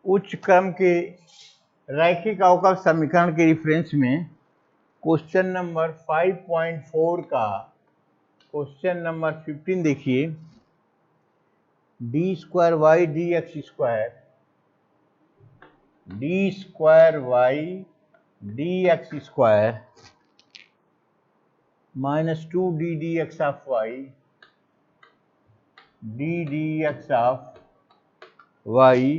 उच्च क्रम के रैखिक अवकल समीकरण के रेफरेंस में क्वेश्चन नंबर 5.4 का क्वेश्चन नंबर 15 देखिए। D square y d x square minus 2 d x of y d x of y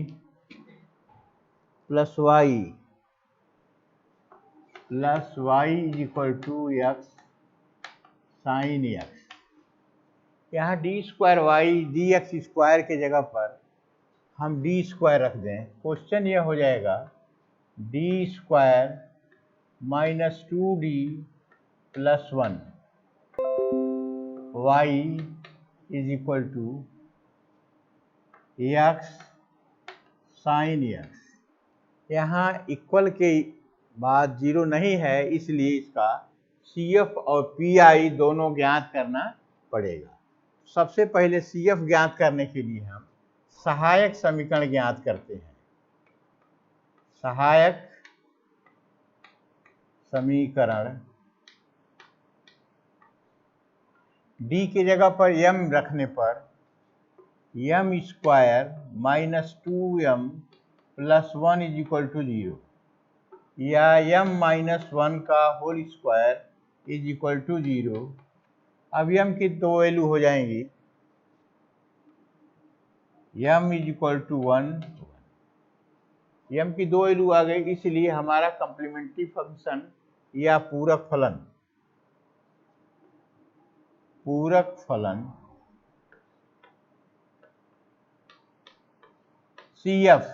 plus y is equal to x sine x. यहाँ d square y d x square के जगह पर हम D square रख दें। Question यह हो जाएगा d square minus 2d plus 1 y is equal to x sine x. यहाँ इक्वल के बाद जीरो नहीं है, इसलिए इसका CF और PI दोनों ज्ञात करना पड़ेगा। सबसे पहले CF ज्ञात करने के लिए हम सहायक समीकरण ज्ञात करते हैं। सहायक समीकरण D की जगह पर m रखने पर m square minus 2m plus 1 is equal to 0 या m माइनस 1 का whole square is equal to 0। अब m की दो वैल्यू हो जाएंगी, m is equal to 1, m की दो वैल्यू आ गई, इसलिए हमारा कॉम्प्लीमेंट्री फंक्शन या पूरक फलन CF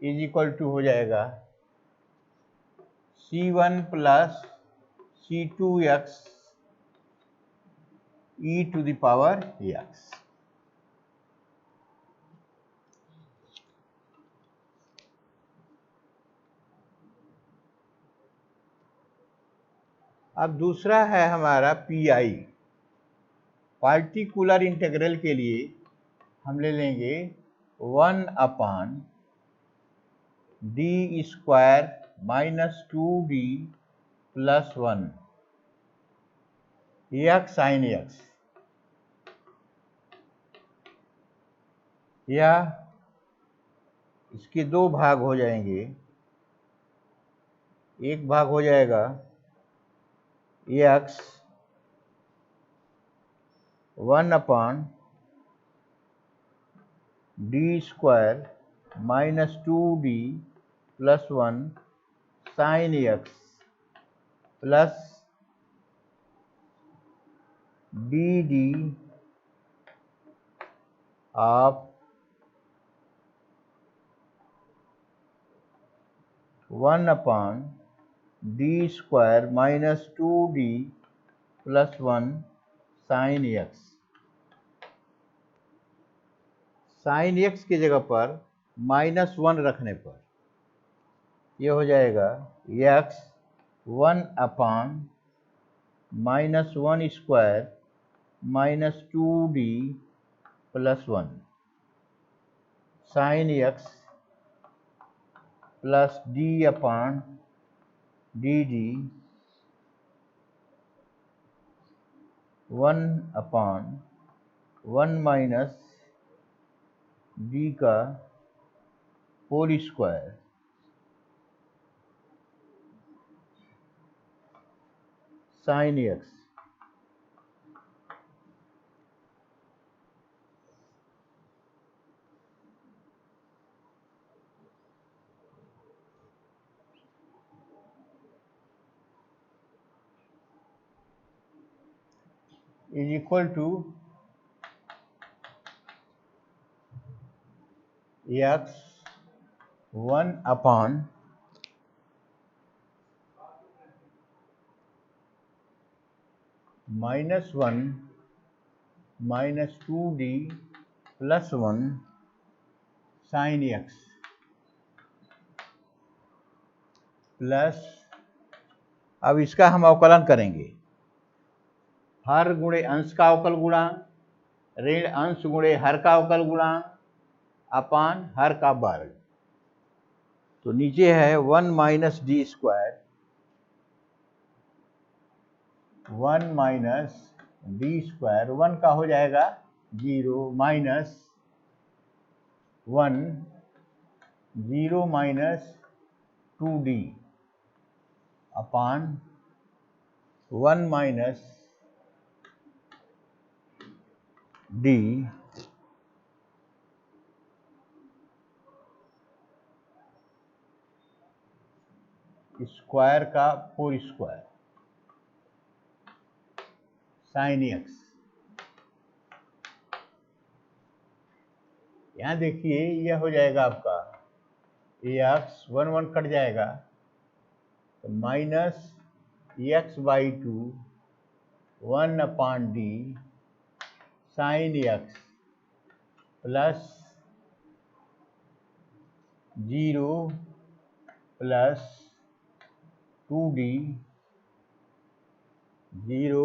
इज इक्वल टू हो जाएगा C1 plus C2x e to the power x। अब दूसरा है हमारा PI। पार्टिकुलर इंटीग्रल के लिए हम ले लेंगे 1 upon d square minus 2d plus 1 x sine x, या इसके दो भाग हो जाएंगे। एक भाग हो जाएगा x 1 upon d square minus 2d plus 1 sine x plus D of 1 upon d square minus 2d plus 1 sine x. Sine x की जगह पर माइनस 1 रखने पर यह हो जाएगा x 1 upon minus 1 square minus 2d plus 1 sine x plus d upon d 1 upon 1 minus d का whole square sine x. Is equal to x 1 upon minus 1 minus 2d plus 1 sine x plus, अब इसका हम अवकलन करेंगे। हर गुणे अंश का अवकल गुणा ऋण अंश गुणे हर का अवकल गुणा अपान हर का वर्ग। तो नीचे है 1 minus d square, 1 minus d square, 1 का हो जाएगा 0 minus 1, 0 minus 2d upon 1 minus d square का 4 स्क्वायर साइन एक्स। यहाँ देखिए यह हो जाएगा आपका एक्स 1 1 कट जाएगा तो minus x by 2 1 upon d sine x plus 0 plus 2d 0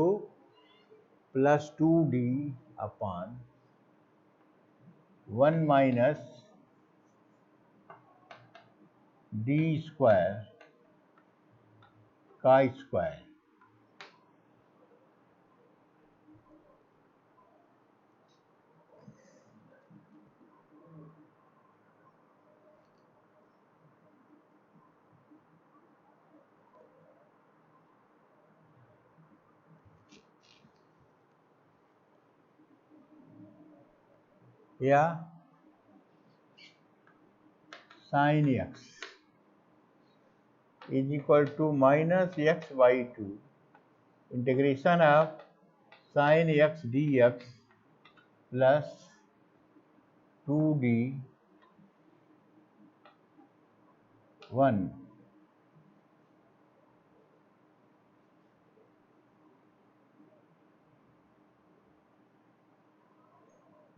plus 2d upon 1 minus d square का स्क्वायर। या sine x is equal to minus x by 2 integration of sine x d x plus 2d 1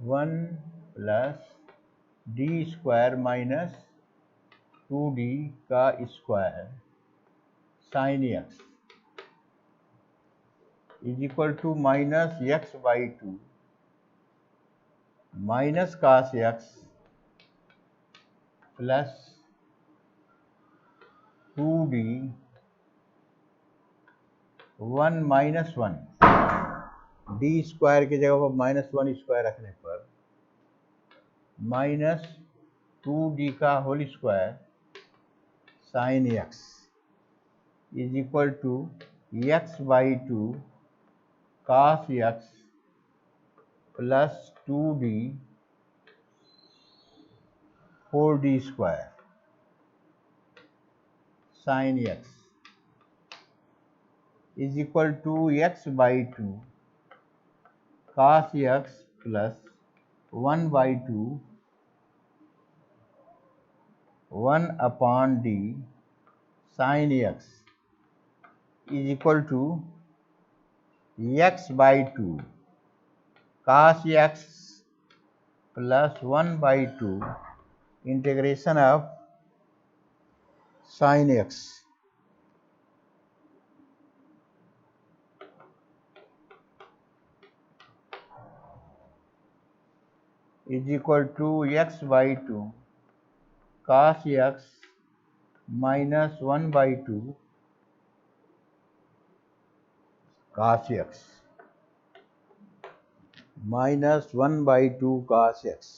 1 plus d square minus 2d का square sine x is equal to minus x by 2 minus cos x plus 2d 1 minus 1 D square की जगह पर minus 1 square रखने पर minus 2d का whole square sine x is equal to x by 2 cos x plus 2d 4d square sine x is equal to x by 2 cos x plus 1 by 2 1 upon d sine x is equal to x by 2 cos x plus 1 by 2 integration of sine x is equal to x by 2 cos x minus 1 by 2 cos x minus 1 by 2 cos x.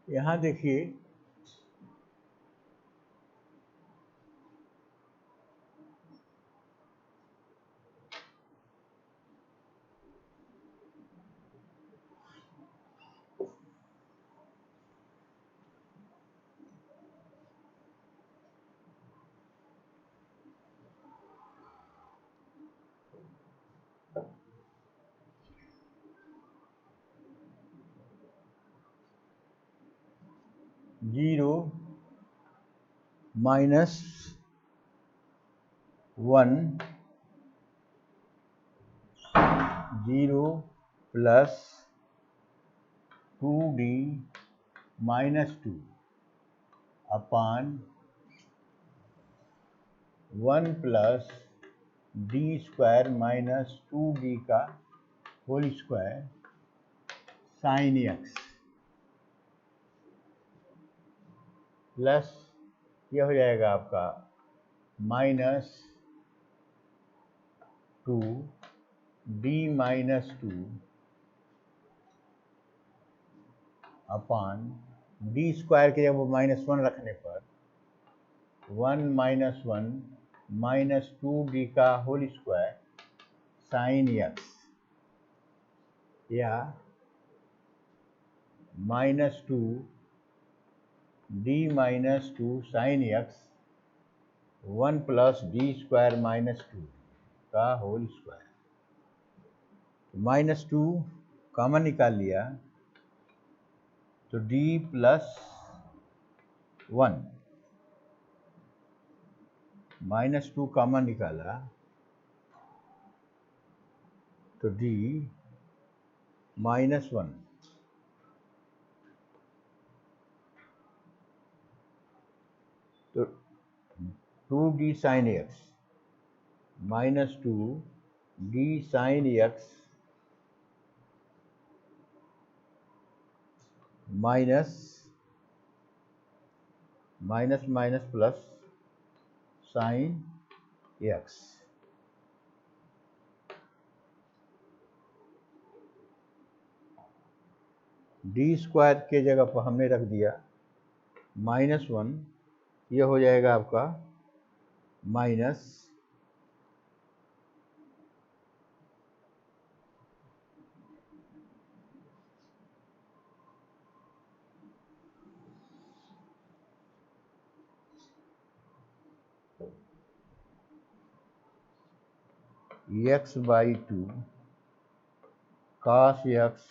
यहाँ देखिए 0 minus 1 0 plus 2d minus 2 upon 1 plus d square minus 2d का whole square sine x plus यह हो जाएगा आपका minus 2 d minus 2 upon d square के जब वो -1 रखने पर 1 माइनस 1 माइनस 2d का होल स्क्वायर साइन एक्स या minus 2 d minus 2 sine x 1 plus d square minus 2 का होल स्क्वायर। माइनस 2 कॉमन निकाल लिया तो d प्लस 1 माइनस 2 कॉमन निकाला तो d माइनस 1 तो 2d sine x minus 2d sine x minus minus minus plus sign x D square के जगह पर हमने रख दिया -1, यह हो जाएगा आपका minus x by 2 cos x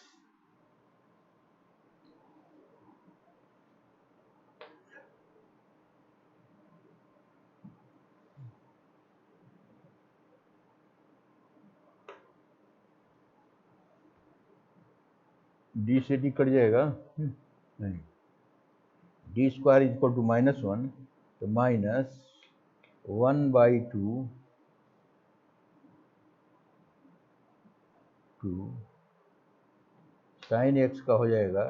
d से डी कट जाएगा नहीं, d square is equal to -1 तो माइनस 1/2 साइन एक्स का हो जाएगा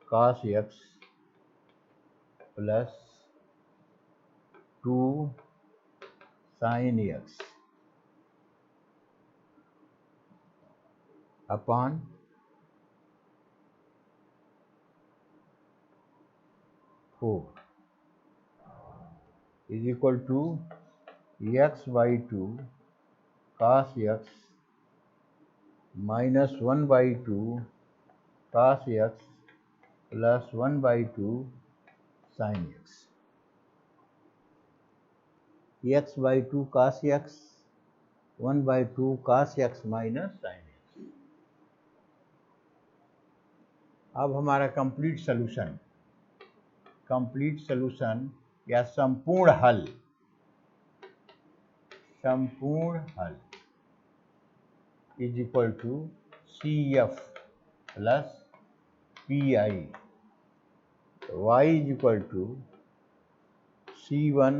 cos x plus 2 sine x upon 4 is equal to x/2 cos x minus 1/2 cos x plus 1/2 sine x x/2 cos x 1/2 cos x minus sine x। अब हमारा complete solution या संपूर्ण हल is equal to CF plus PI y is equal to C1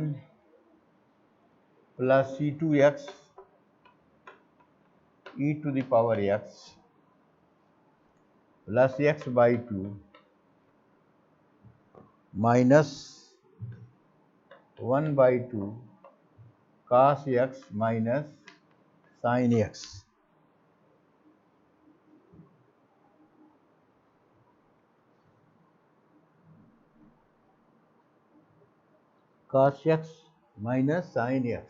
plus C2x e to the power x plus x/2 minus 1/2 cos x minus sine x। cos x minus sine x।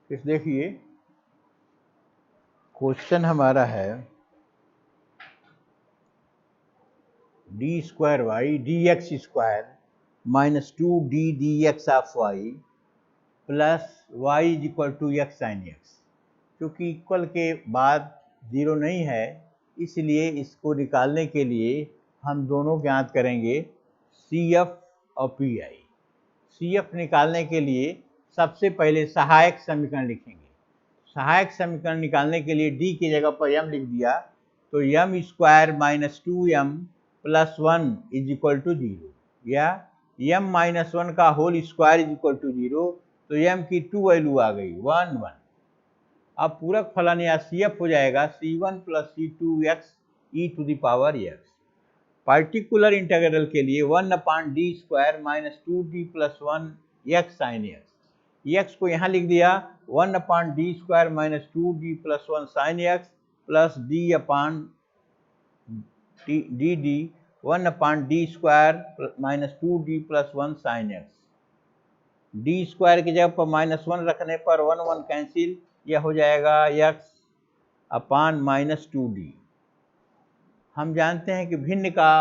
फिर देखिए question हमारा है d square y d x square minus 2d dx of y plus y is equal to x sine x। क्योंकि equal के बाद 0 नहीं है इसलिए इसको निकालने के लिए हम दोनों ज्ञात करेंगे CF और PI। CF निकालने के लिए सबसे पहले सहायक समीकरण लिखेंगे। सहायक समीकरण निकालने के लिए d की जगह पर m लिख दिया, तो m square minus 2m plus 1 is equal to 0, या m माइनस 1 का whole square is equal to 0, तो m की 2 वैल्यू आ गई 1 1। अब पूरक फलन या CF हो जाएगा C1 plus C2x e to the power x। Particular integral के लिए 1/d square minus 2d plus 1 x sine x को यहाँ लिख दिया 1/d square minus 2d plus 1 sine x plus d upon dd 1/d square minus 2d plus 1 sine x। d square की जगह पर minus 1 रखने पर 1 1 कैंसिल, यह हो जाएगा x अपान माइनस 2d। हम जानते हैं कि भिन्न का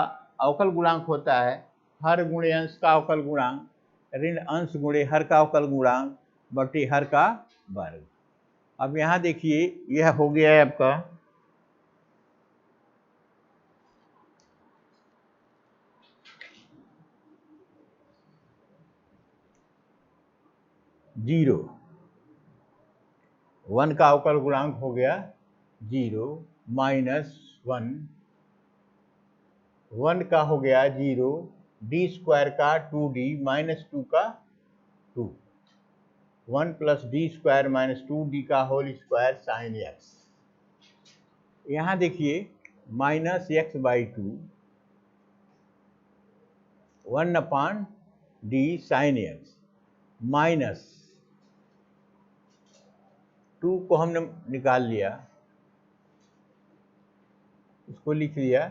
अवकल गुणांक होता है हर गुणे अंश का अवकल गुणांक ऋण अंश गुणे हर का अवकल गुणांक बटे हर का वर्ग। अब यहाँ देखिए यह हो गया है आपका जीरो, 1 का अवकल गुणांक हो गया 0 माइनस 1, 1 का हो गया 0, d स्क्वायर का 2d माइनस 2 का 2, 1 plus d square minus 2d का होल स्क्वायर साइन x। यहाँ देखिए minus x by 2 1/d sine x minus 2 को हमने निकाल लिया, इसको लिख लिया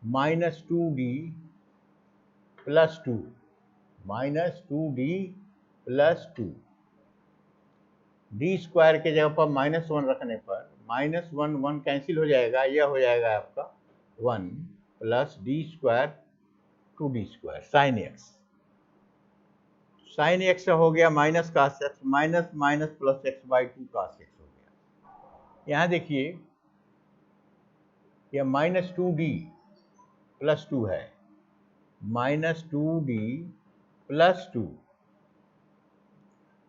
minus 2d plus 2, minus 2d plus 2, d square के जगह पर माइनस 1 रखने पर माइनस 1 1 कैंसिल हो जाएगा, यह हो जाएगा आपका 1 plus d square 2d square sine x। Sine x हो गया minus cos x, minus minus plus x by 2 cos x हो गया। यहाँ देखिए यह माइनस 2d प्लस 2 है, minus 2d plus 2,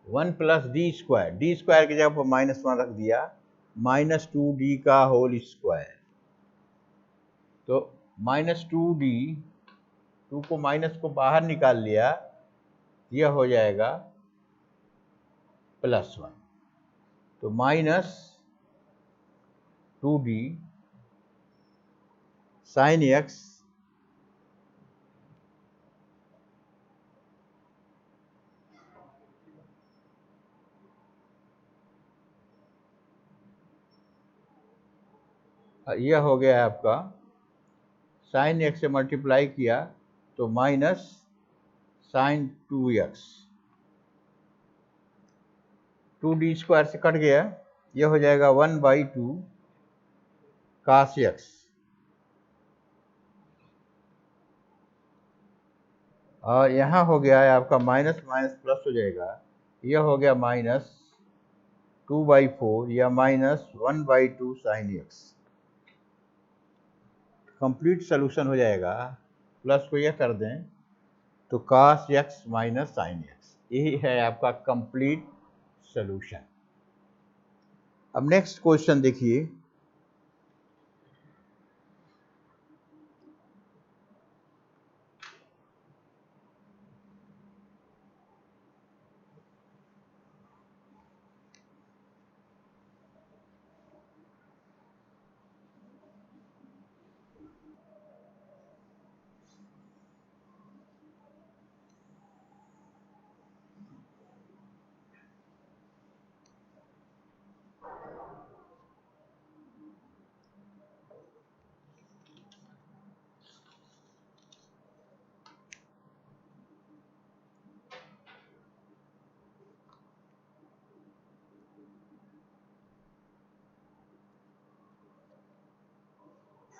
1 plus d square की जगह पर माइनस 1 रख दिया, माइनस 2d का होल स्क्वायर, तो माइनस 2d, 2 को माइनस को बाहर निकाल लिया, यह हो जाएगा प्लस 1, तो माइनस 2d साइन x यह हो गया आपका साइन x से मल्टीप्लाई किया तो minus sine 2x, 2d square से कट गया, यह हो जाएगा 1/2 कास x, और यहाँ हो गया है आपका माइनस माइनस प्लस हो जाएगा, यह हो गया माइनस 2/4 या minus 1/2 sine x। Complete solution हो जाएगा, प्लस को यह कर दें तो cos x minus sine x, यही है आपका कंप्लीट सॉल्यूशन। अब नेक्स्ट क्वेश्चन देखिए,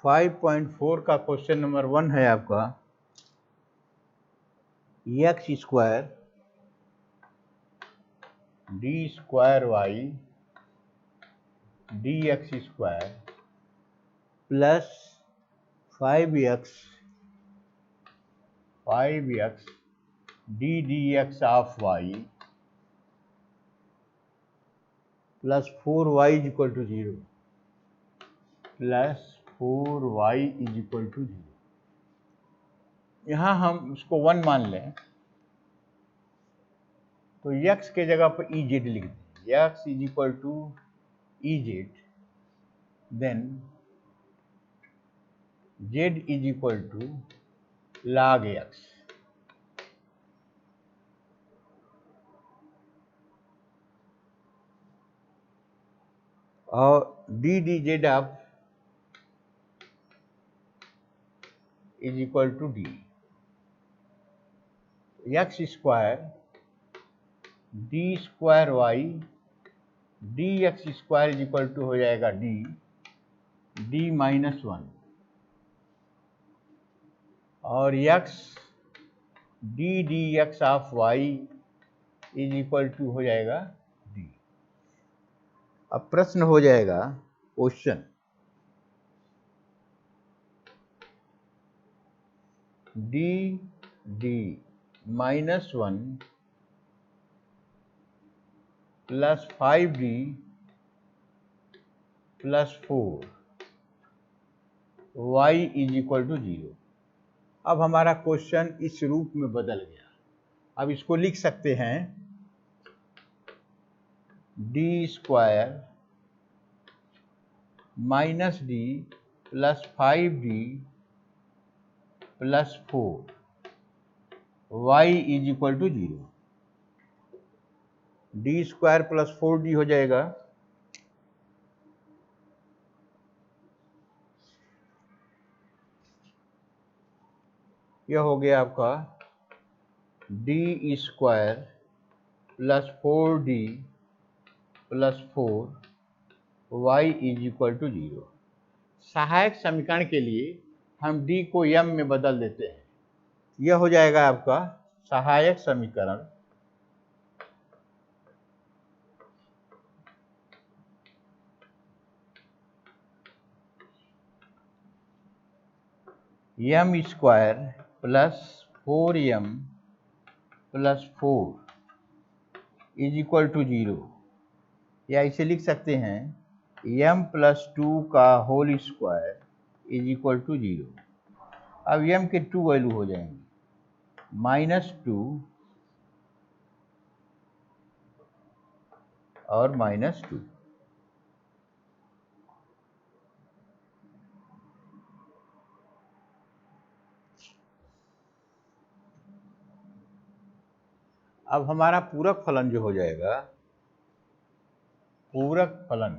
फाइव पॉइंट 4 का क्वेश्चन नंबर 1 है आपका, x square d square y d x square plus 5x 5x d dx of y plus 4y is equal to 0 plus 4y is equal to 0। यहाँ हम उसको 1 मान लें तो x के जगह पर EZ लिख दें, x is equal to EZ, then z is equal to log x। और d dz of is equal to d, x square d square y dx square is equal to हो जाएगा d minus 1 और x d dx of y is equal to हो जाएगा d। अब प्रश्न हो जाएगा question d minus 1 plus 5d plus 4 y is equal to 0। अब हमारा क्वेश्चन इस रूप में बदल गया। अब इसको लिख सकते हैं d square minus d plus 5d plus 4 y is equal to 0। d square plus 4d हो जाएगा यह हो गया आपका d square plus 4d plus 4 y is equal to 0। सहायक समीकरण के लिए हम d को m में बदल देते हैं। यह हो जाएगा आपका सहायक समीकरण m square plus 4m plus 4 is equal to 0, या इसे लिख सकते हैं m प्लस 2 का whole square is equal to 0। अब m के 2 वैल्यू हो जाएंगे -2 और -2। अब हमारा पूरक फलन जो हो जाएगा, पूरक फलन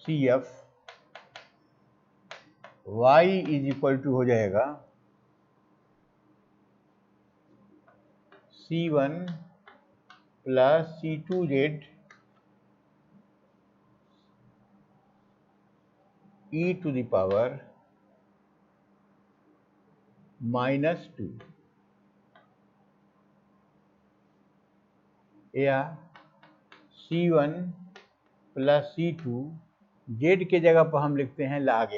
CF y is equal to हो जाएगा C1 plus C2z e to the power -2, या C1 प्लस C2 z के जगह पर हम लिखते हैं log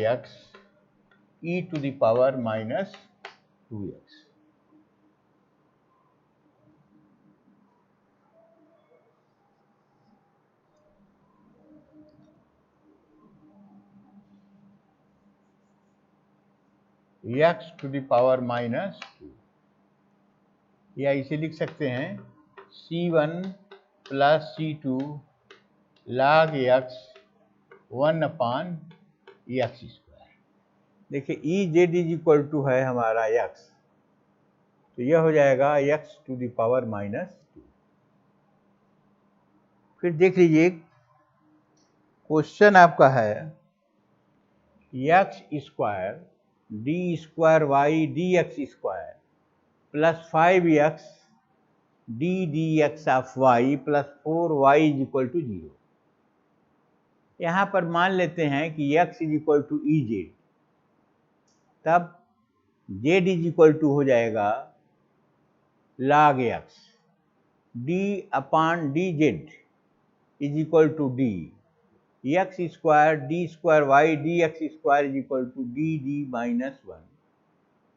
x e to the power -2x। x to the power -2, या इसे लिख सकते हैं C1 plus C2 log x 1/x square. देखिए EZ इज इक्वल टू है हमारा x, तो यह हो जाएगा x टू द पावर -2। फिर देख लीजिए क्वेश्चन आपका है x square d square y dx square plus 5x d dx of y plus 4y is equal to 0। यहाँ पर मान लेते हैं कि x is equal to EZ, तब z इज इक्वल टू हो जाएगा log x d upon dz is equal to d x square d square y d x square is equal to D d minus one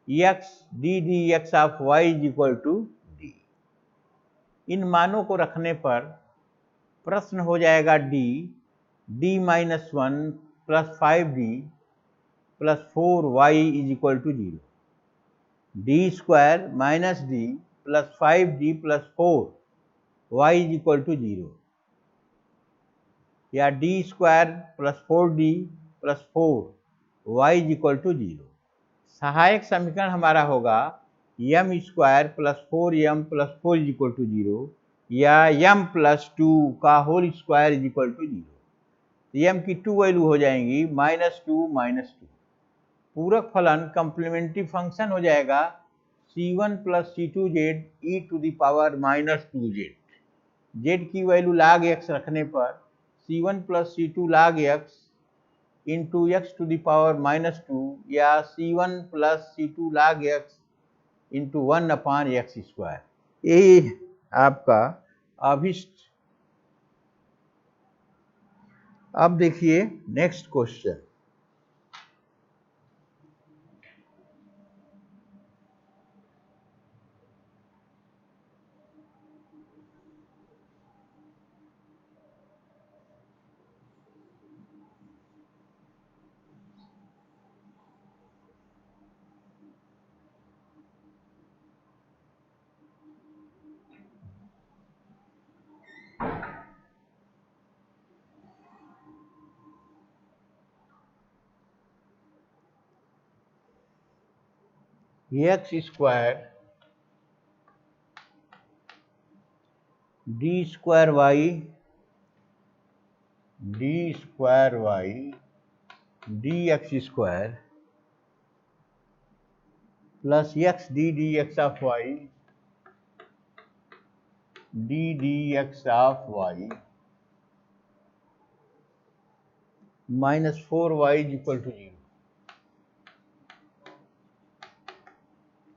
x D D x of y is equal to d. इन मानों को रखने पर प्रश्न हो जाएगा d minus one plus 5d plus 4y is equal to 0। D square minus D plus 5d plus 4y is equal to 0, या d square plus 4d plus 4y is equal to 0। सहायक समीकरण हमारा होगा m square plus 4m plus 4 is equal to 0, या m plus 2 का whole square is equal to 0। m की 2 value हो जाएंगी -2 -2। पूरक फलन कंप्लीमेंट्री फंक्शन हो जाएगा c1 plus c2z e to the power -2z। z की वैल्यू log x रखने पर c1 plus c2 log x into x to the power -2, या c1 plus c2 log x into 1/x²। यही आपका अभिष्ट। अब देखिए next question. X square d square y d x square plus x D D x of y d D x of y -4y is equal to 0।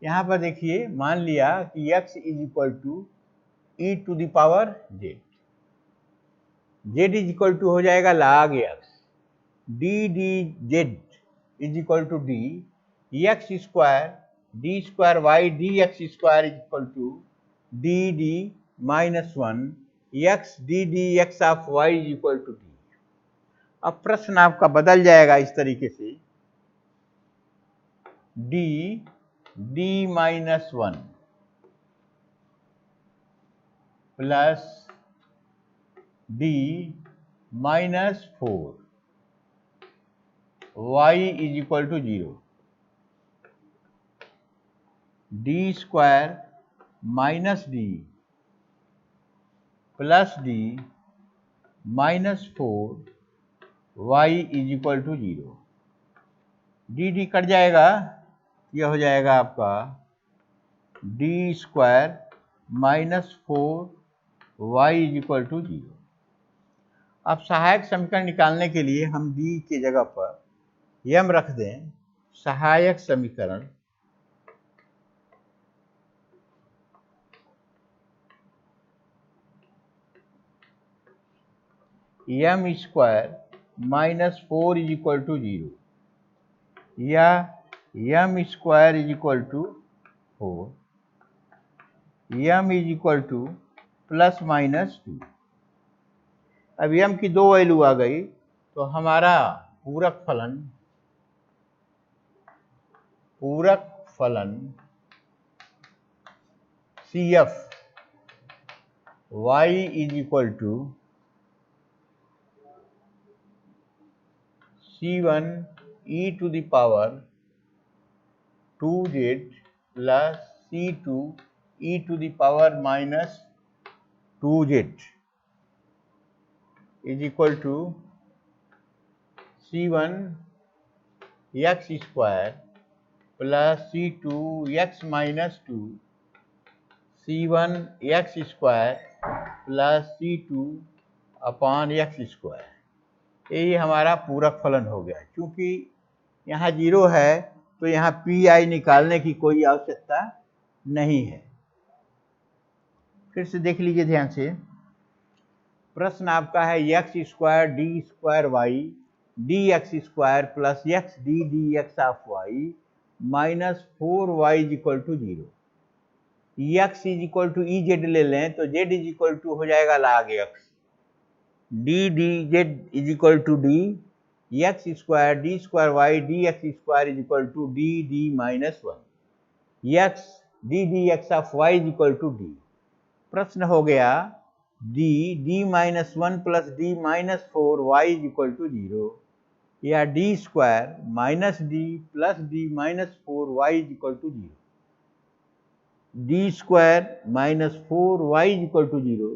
यहाँ पर देखिए मान लिया कि x is equal to e to the power z। z is equal to हो जाएगा log x, d d z is equal to d x square d square y d x square is equal to D D -1 x D D x of y is equal to D. अब प्रश्न आपका बदल जाएगा इस तरीके से, D -1 plus D -4 y is equal to 0। D square minus D plus D -4 y is equal to 0। D cut जाएगा, यह हो जाएगा आपका D square -4 y is equal to 0। अब सहायक समीकरण निकालने के लिए हम d के जगह पर m रख दें। सहायक समीकरण m square -4 is equal to 0, या m square is equal to 4, m is equal to +-2। अब m की 2 वैल्यू आ गई तो हमारा पूरक फलन CF y is equal to C1 e to the power 2z plus C2 e to the power -2z is equal to C1 x square plus C2 x -2 C1 x square plus C2 upon x square. यही हमारा पूरक फलन हो गया। क्योंकि यहाँ 0 है तो यहाँ PI निकालने की कोई आवश्यकता नहीं है। फिर से देख लीजिए ध्यान से, प्रश्न आपका है x square d square y d x square plus x D D x of y minus 4y is equal to 0। X is equal to e z ले लें तो जेड इज इक्वल टू हो जाएगा log x, D d z is equal to d x square d square y d x square is equal to D d minus 1 x D D x of y is equal to d. प्रश्न हो गया d d minus 1 plus d minus 4 y is equal to 0 या d square minus D plus d minus 4 y is equal to 0। D square minus 4y is equal to 0।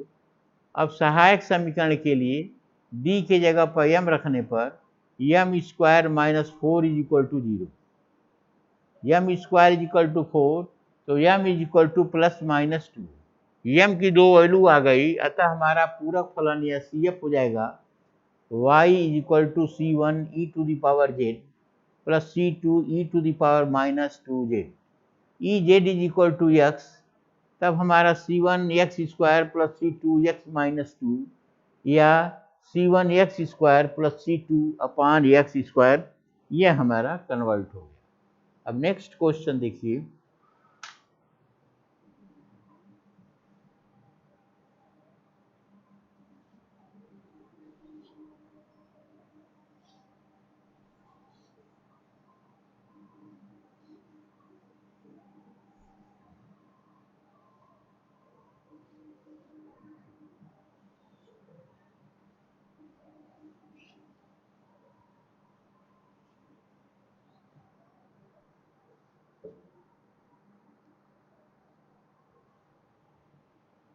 अब सहायक समीकरण के लिए d के जगह पर m रखने पर m square minus 4 is equal to 0, m square is equal to 4 तो m is equal to plus minus 2। m की दो वैल्यू आ गई, अतः हमारा पूरक फलन या CF हो जाएगा y is equal to C1 e to the power z plus C2 e to the power minus 2z। E z is equal to x, तब हमारा C1 x square plus C2 x minus 2 या C1 x square plus C2 upon x square, यह हमारा convert हो गया। अब next question देखिए,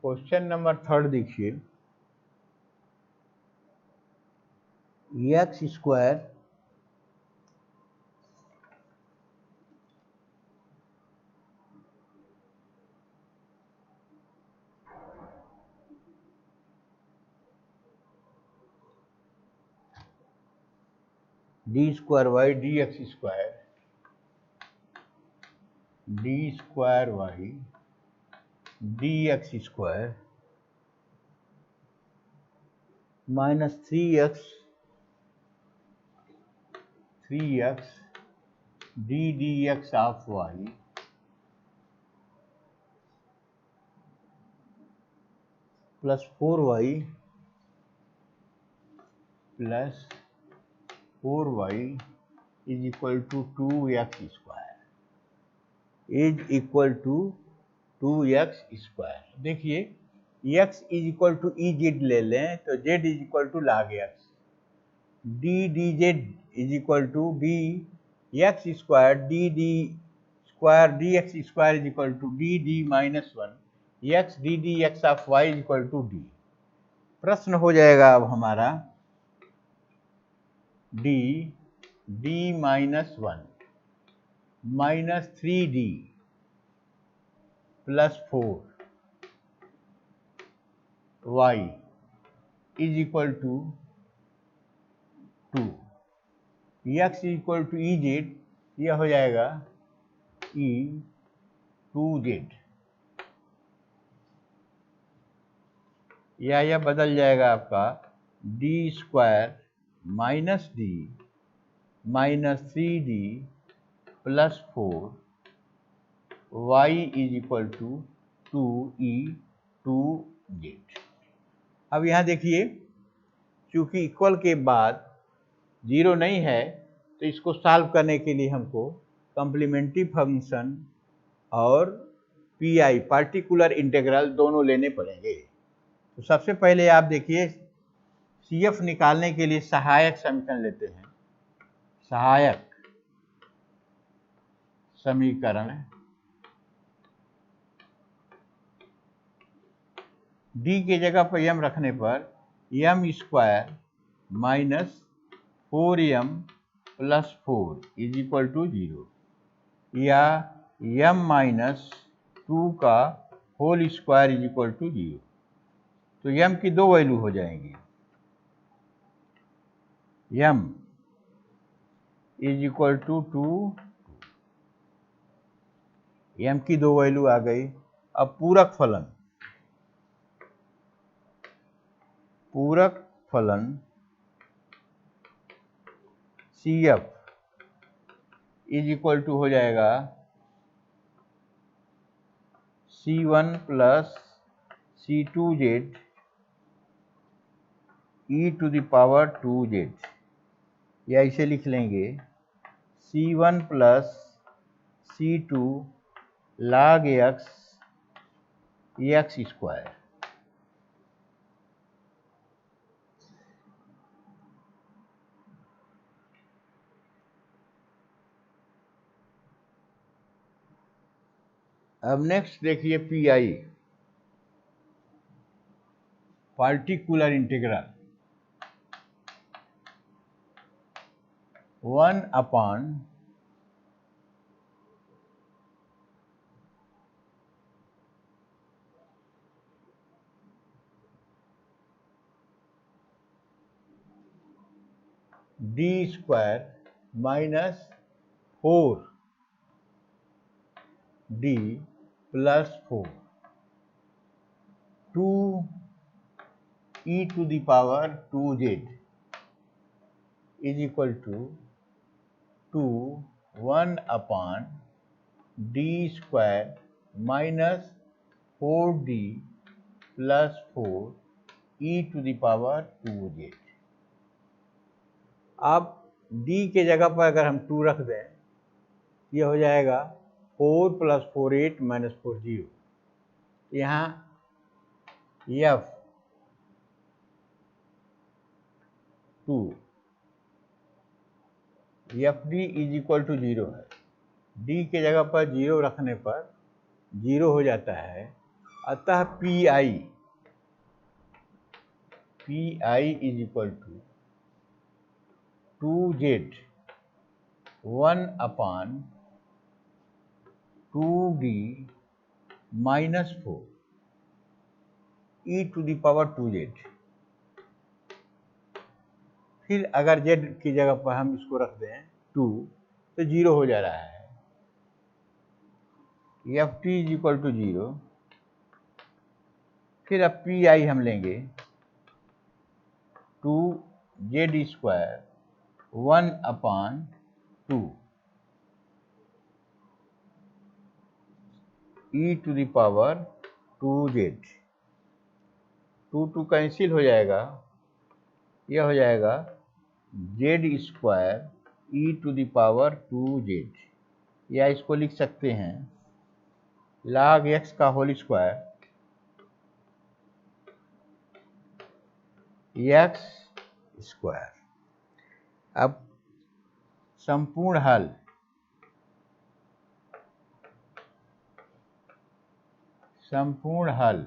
question number 3 देखिए, x square d square y d x square d square y d x square minus 3x d D x of y plus 4y is equal to 2x square is equal to 2x square. देखिए x is equal to e z ले लें तो z is equal to log x, d d z is equal to d x square d d square d x square is equal to D d minus 1 x D D x of y is equal to d. प्रश्न हो जाएगा अब हमारा d d minus 1 minus 3d plus 4y is equal to 2, x is equal to e z, यह हो जाएगा ई 2z, या यह बदल जाएगा आपका D square minus d minus 3d plus 4y is equal to 2e 2z। अब यहाँ देखिए, चूंकि इक्वल के बाद 0 नहीं है तो इसको सॉल्व करने के लिए हमको कॉम्प्लीमेंट्री फंक्शन और पीआई पार्टिकुलर इंटीग्रल दोनों लेने पड़ेंगे। तो सबसे पहले आप देखिए, सीएफ निकालने के लिए सहायक समीकरण लेते हैं। सहायक समीकरण डी के जगह पर m रखने पर m square minus 4m plus 4 is equal to 0 या m माइनस 2 का whole square is equal to 0। तो m की दो वैल्यू हो जाएंगी, m is equal to 2, m की दो वैल्यू आ गई। अब पूरक पूरक फलन CF इज इक्वल टू हो जाएगा C1 प्लस C2Z e⁻²z, या इसे लिख लेंगे C1 plus C2 log x square. अब नेक्स्ट देखिए PI, particular integral 1/(d²y minus 4d plus 4 2e⁻²z is equal to 1/(d² minus 4d plus 4e⁻²z। अब d के जगह पर अगर हम 2 रख दें, ये हो जाएगा 4 प्लस 4 8 माइनस 4 0। यहाँ f 2 fd is equal to 0 है। d के जगह पर 0 रखने पर 0 हो जाता है, अतः PI is equal to 2z 1/2d minus 4 e⁻²z। फिर अगर z की जगह पर हम इसको रख दें 2 तो 0 हो जा रहा है। ft is equal to 0। फिर अब PI हम लेंगे 2z² 1/2 e⁻²z। 2 कैंसिल हो जाएगा, यह हो जाएगा z² e⁻²z, या इसको लिख सकते हैं log x का होल स्क्वायर x स्क्वायर। अब संपूर्ण हल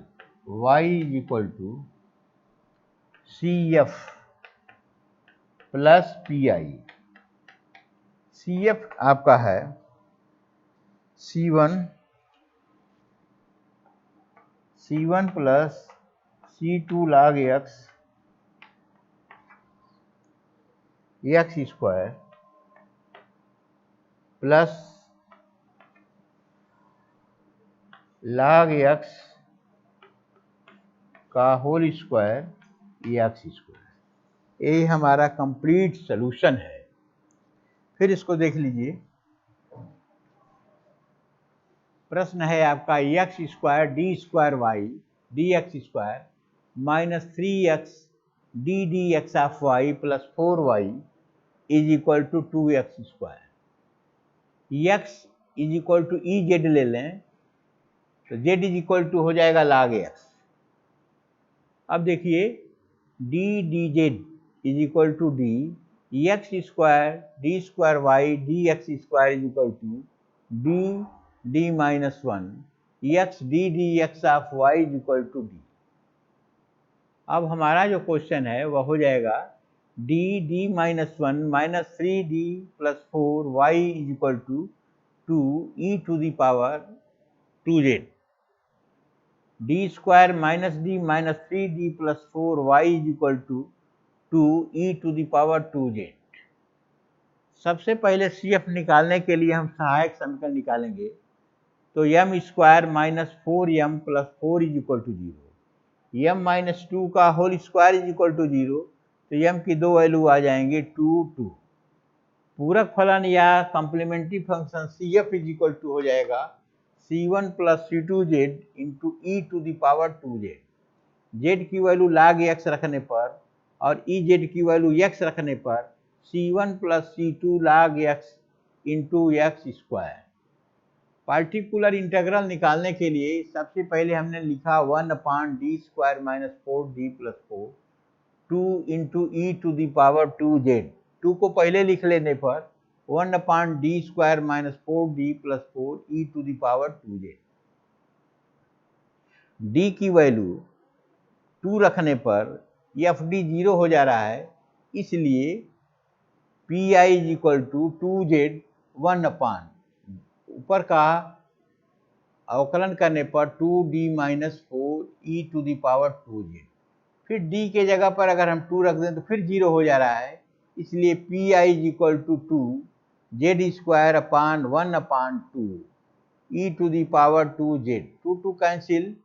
y is equal to CF plus PI। CF आपका है C1 plus C2 log x square plus log x का होल स्क्वायर x स्क्वायर। यही हमारा कंप्लीट सॉल्यूशन है। फिर इसको देख लीजिए, प्रश्न है आपका x² d² dx² minus 3x ddx of y plus 4y is equal to 2x²। x is equal to EZ ले लें तो z इज इक्वल टू हो जाएगा log x। अब देखिए d dz is equal to d x² d² dx² is equal to d minus 1 x ddx of y is equal to d। अब हमारा जो क्वेश्चन है वह हो जाएगा d minus 1 minus 3d plus 4y is equal to 2e⁻²z। d² minus d minus 3d plus 4y is equal to 2e⁻²z। सबसे पहले CF निकालने के लिए हम सहायक समीकरण निकालेंगे, तो m² minus 4m plus 4 is equal to 0। m minus two का whole square is equal to 0, तो m की दो वैल्यू आ जाएंगे 2, 2। पूरक फलन या complementary function CF is equal to हो जाएगा C1 plus C2Z into e to the power 2Z। z की वैल्यू log x रखने पर और ez की वैल्यू x रखने पर C1 plus C2 log x into x square. Particular integral निकालने के लिए सबसे पहले हमने लिखा 1/d² minus 4d plus 4 2 into e to the power 2z। 2 को पहले लिख लेने पर 1/d² minus 4d plus 4 e to the power 2z। d की वैल्यू 2 रखने पर fd 0 हो जा रहा है, इसलिए pi is equal to 2z 1/, ऊपर का अवकलन करने पर 2d minus 4 e to the power 2z। फिर d के जगह पर अगर हम 2 रख दें तो फिर 0 हो जा रहा है, इसलिए pi is equal to 2z² upon 1/2 e to the power 2z। 2 cancel,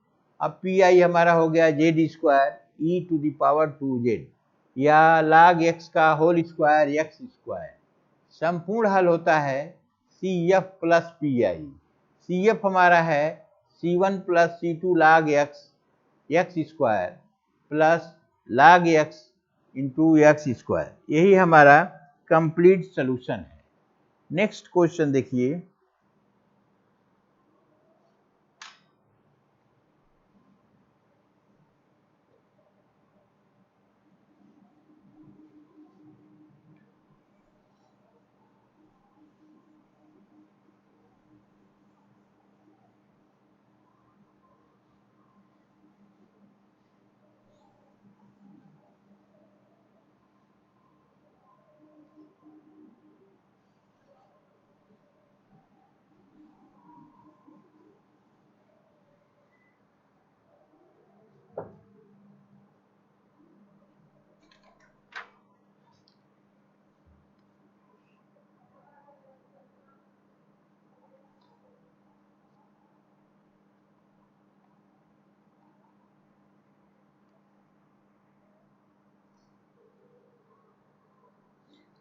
अब pi हमारा हो गया z² E to the power 2z या log x का होल स्क्वायर x स्क्वायर। संपूर्ण हल होता है CF प्लस pi। CF हमारा है C1 plus C2 log x square plus log x into x square. यही हमारा कंप्लीट सॉल्यूशन है। नेक्स्ट क्वेश्चन देखिए,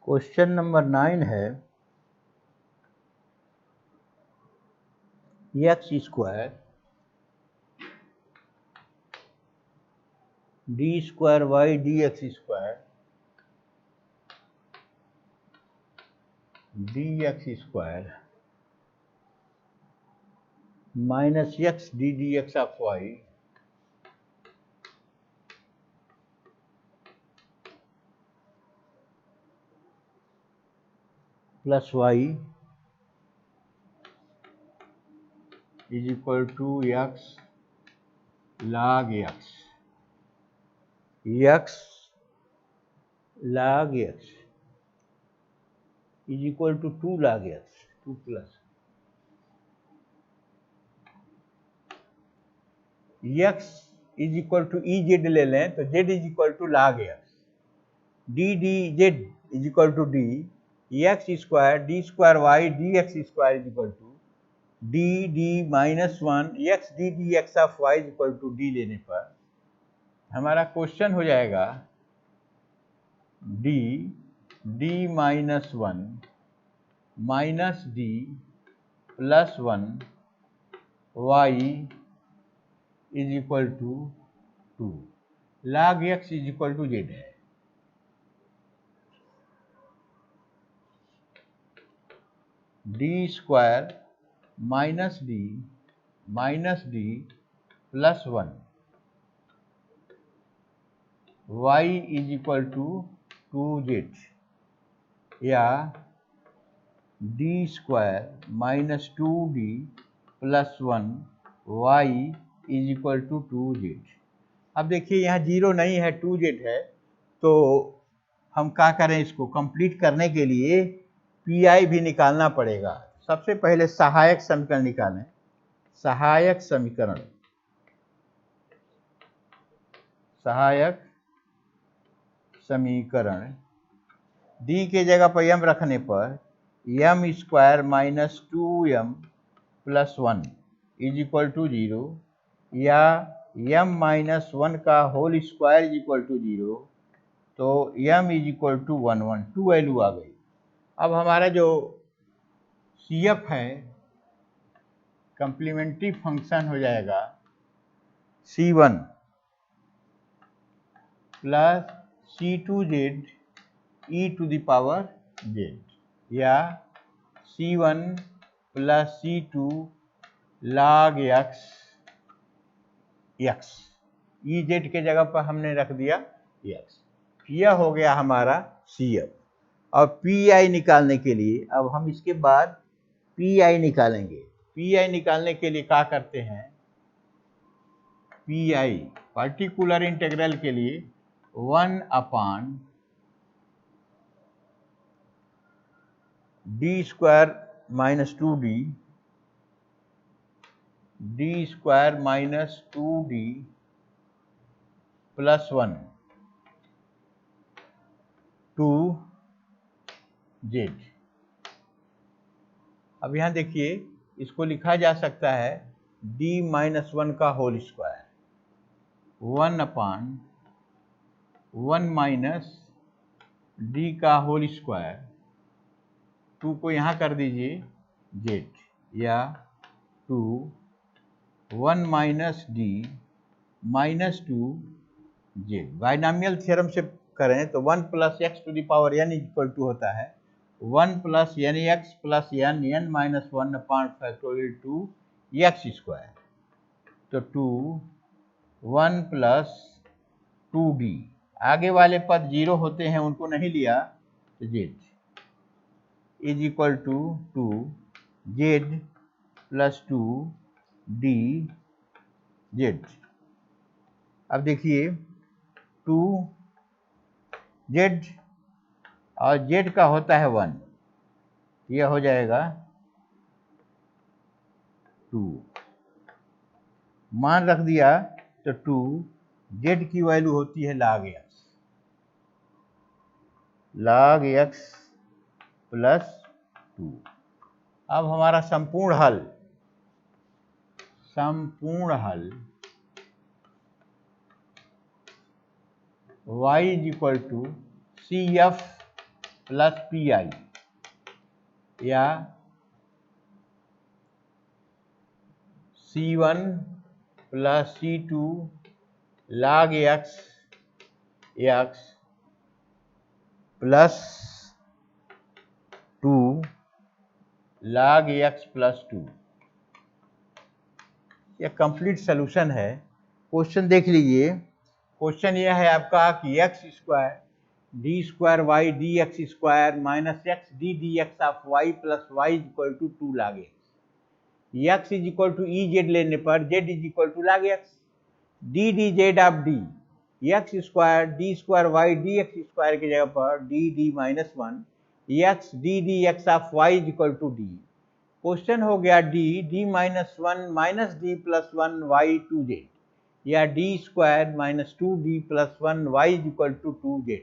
क्वेश्चन नंबर 9 है x square d² y dx square dx square minus x d dx of y plus y is equal to x log x log x is equal to 2 log x 2 plus x is equal to ez ले लें तो z is equal to log x d dz is equal to d x square d² y dx square is equal to d minus 1 x d dx of y is equal to d लेने पर हमारा question हो जाएगा d minus 1 minus d plus 1 y is equal to 2 log x is equal to z है। d² minus d plus 1 y is equal to 2z या d² minus 2d plus 1 y is equal to 2z। अब देखिए यहाँ 0 नहीं है, 2z है, तो हम क्या करें, इसको कंप्लीट करने के लिए pi भी निकालना पड़ेगा। सबसे पहले सहायक समीकरण निकालें। सहायक समीकरण d के जगह पर m रखने पर m² minus 2m plus 1 is equal to 0 या m माइनस 1 का whole square is equal to 0, तो m is equal to 1 1, 2 value आ गई। अब हमारा जो CF है कम्प्लीमेंट्री फंक्शन हो जाएगा C1 plus C2z e to the power z, या C1 plus C2 log x e z के जगह पर हमने रख दिया x। यह हो गया हमारा CF। और PI निकालने के लिए अब हम इसके बाद PI निकालेंगे। PI निकालने के लिए क्या करते हैं, PI पर्टिकुलर इंटीग्रल के लिए 1 upon d square minus 2d, d square minus 2d plus 1 to z। अब यहाँ देखिए, इसको लिखा जा सकता है d माइनस 1 का whole square, 1 upon 1 minus d का होल स्क्वायर, 2 को यहाँ कर दीजिए z, या 2 1 minus d minus 2 z। Binomial theorem से करें तो 1 plus x to the power n equal to होता है 1 plus n x plus n minus 1 upon factorial two x square. तो 2 1 प्लस 2d, आगे वाले पद 0 होते हैं उनको नहीं लिया, तो z is equal to 2 z plus 2 d z। अब देखिए 2 z और z का होता है 1, यह हो जाएगा 2, मान रख दिया तो 2 z की वैल्यू होती है log x प्लस 2। अब हमारा संपूर्ण हल y is equal to CF plus PI, या C1 plus C2 log x plus 2 log x plus 2। यह कंप्लीट सॉल्यूशन है। क्वेश्चन देख लीजिए। क्वेश्चन यह है आपका कि x square d square y d x square minus x D D x of y plus y is equal to 2 log x is equal to e z लेने पर z is equal to log x, d d z of d x square d square y d x square की जगह पर d d minus 1 x D D x of y is equal to D. Question हो गया d minus 1 minus D plus 1 y 2z, या d square minus 2d plus 1 y is equal to 2z।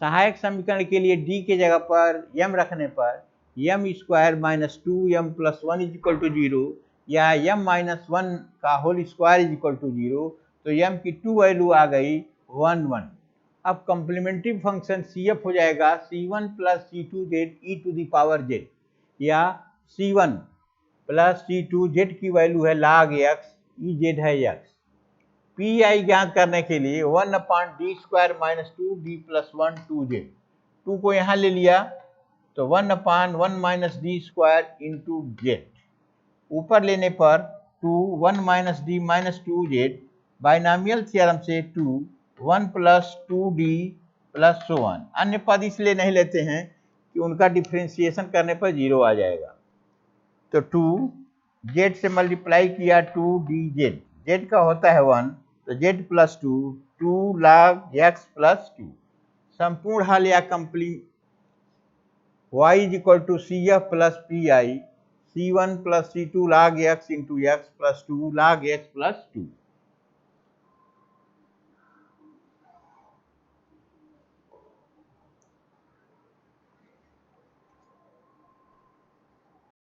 सहायक समीकरण के लिए d के जगह पर m रखने पर m square minus 2m plus 1 is equal to 0, या m माइनस 1 का whole square is equal to 0, तो m की 2 वैल्यू आ गई 1 1। अब कम्प्लीमेंट्री फंक्शन CF हो जाएगा C1 plus C2z e to the power z, या C1 प्लस C2 z की वैल्यू है log x, ई जेड है x। PI ज्ञात करने के लिए 1 upon d square minus 2d plus 1 2z, 2 को यहाँ ले लिया तो 1 upon 1 minus d square into z, ऊपर लेने पर 2 1 minus d minus 2z, binomial theorem से 2 1 प्लस 2d प्लस सो 1। अन्य पद इसलिए नहीं लेते हैं कि उनका डिफ्रेंसिएशन करने पर 0 आ जाएगा। तो 2 z से मल्टीप्लाई किया 2dz, z का होता है 1, तो z plus 2 log x plus 2। संपूर्ण हल या complete y is equal to CF plus PI C1 plus C2 log x into x plus 2 log x plus 2।